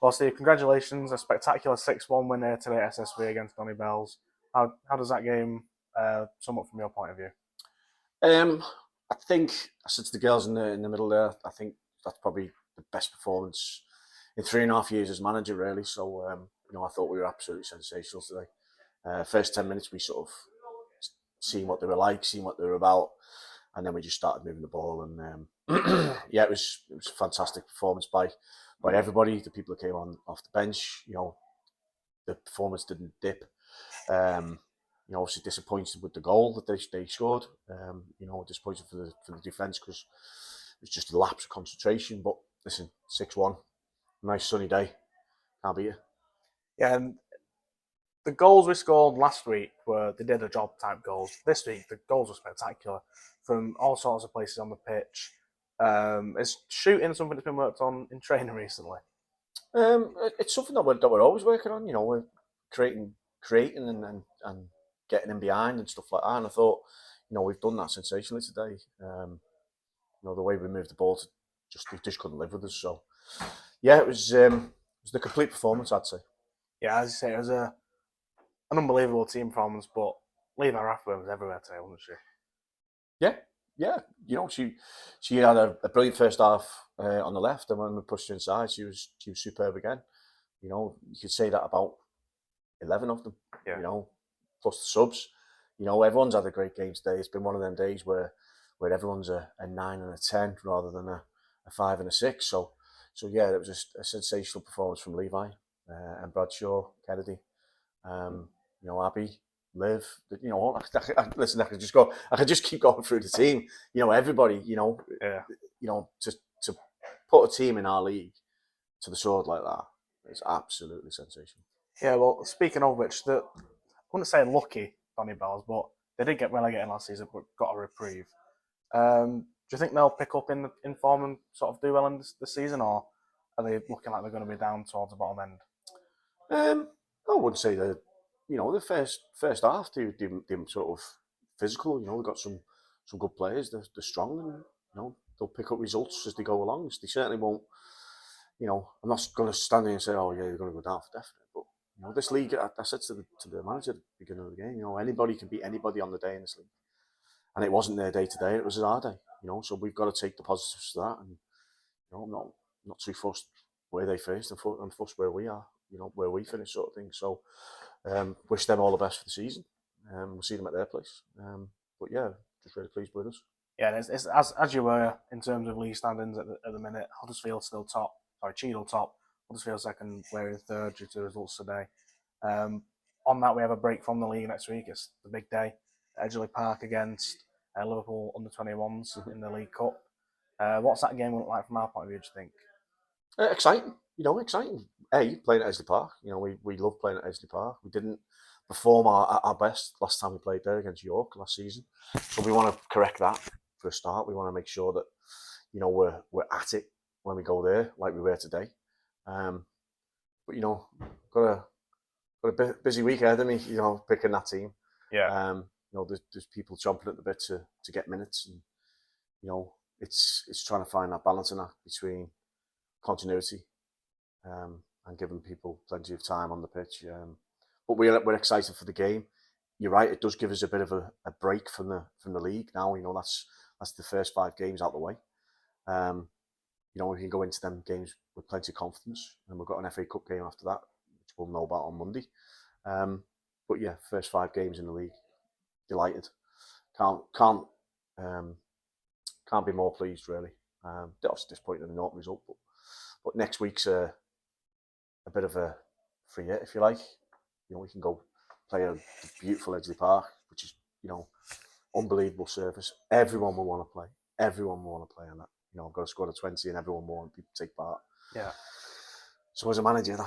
Well, Steve, congratulations. A spectacular 6-1 win here today at SSV against Donny Belles. How does that game sum up from your point of view? I think I said to the girls in the middle there, I think that's probably the best performance in 3.5 years as manager, really. So, I thought we were absolutely sensational today. First 10 minutes, we sort of seen what they were like, seen what they were about, and then we just started moving the ball. And yeah, it was a fantastic performance by everybody. The people that came on off the bench, the performance didn't dip. Obviously disappointed with the goal that they scored. Disappointed for the defence because it was just a lapse of concentration. But listen, 6-1, nice sunny day, can't beat it. Yeah, and the goals we scored last week were they did a job type goals. This week the goals were spectacular from all sorts of places on the pitch. Is shooting something that's been worked on in training recently? It's something that we're always working on. We're creating and getting in behind and stuff like that. And I thought, we've done that sensationally today. The way we moved the ball, they just couldn't live with us. So, yeah, it was the complete performance, I'd say. Yeah, as you say, it was an unbelievable team performance. But Levi Rathburn was everywhere today, wasn't she? Yeah. She had a brilliant first half on the left, and when we pushed her inside, she was superb again. You could say that about 11 of them. Yeah. Plus the subs. Everyone's had a great game today. It's been one of them days where everyone's a 9 and a 10 rather than a 5 and a 6. So yeah, it was a sensational performance from Levi and Bradshaw, Kennedy, Abby, Liv. Listen, I could just keep going through the team. Everybody. Yeah. To put a team in our league to the sword like that is absolutely sensational. Yeah. Well, speaking of which, I wouldn't say lucky Donny Belles, but they did get relegated last season, but got a reprieve. Do you think they'll pick up in form and sort of do well in this season, or are they looking like they're going to be down towards the bottom end? I wouldn't say that. The first half they sort of physical. They've got some good players. They're strong, and they'll pick up results as they go along. They certainly won't. I'm not going to stand there and say, "Oh yeah, they're going to go down for definite." But this league, I said to the manager at the beginning of the game, anybody can beat anybody on the day in this league, and it wasn't their day today; it was our day. So we've got to take the positives to that, and I'm not too fussed where they finished. I'm fussed where we are. Where we finish, sort of thing. So, wish them all the best for the season. We'll see them at their place. But yeah, just really pleased with us. Yeah, it's as you were in terms of league standings at the minute. Huddersfield still top. Sorry, Cheadle top. Huddersfield second, we're in third due to results today. On that, we have a break from the league next week. It's the big day at Edgeley Park against Liverpool under-21s in the League Cup. What's that game look like from our point of view, do you think? Exciting. Exciting. Playing at Edgeley Park. We love playing at Edgeley Park. We didn't perform our best last time we played there against York last season. So we want to correct that for a start. We want to make sure that, we're at it when we go there, like we were today. But got a busy week ahead of me, picking that team. Yeah. There's people chomping at the bit to get minutes, and it's trying to find that balancing act between continuity and giving people plenty of time on the pitch. But we're excited for the game. You're right; it does give us a bit of a break from the league now. That's the first 5 games out the way. We can go into them games with plenty of confidence, and we've got an FA Cup game after that, which we'll know about on Monday. But yeah, first 5 games in the league, delighted. Can't be more pleased, really. Obviously disappointed in the Norton result, but next week's a bit of a free hit, if you like. We can go play at beautiful Edgeley Park, which is unbelievable surface. Everyone will want to play. Everyone will want to play on that. I've got a squad of 20 and everyone will want people to take part. Yeah. So as a manager,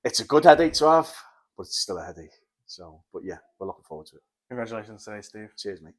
it's a good headache to have, but it's still a headache. So, but yeah, we're looking forward to it. Congratulations today, Steve. Cheers, mate.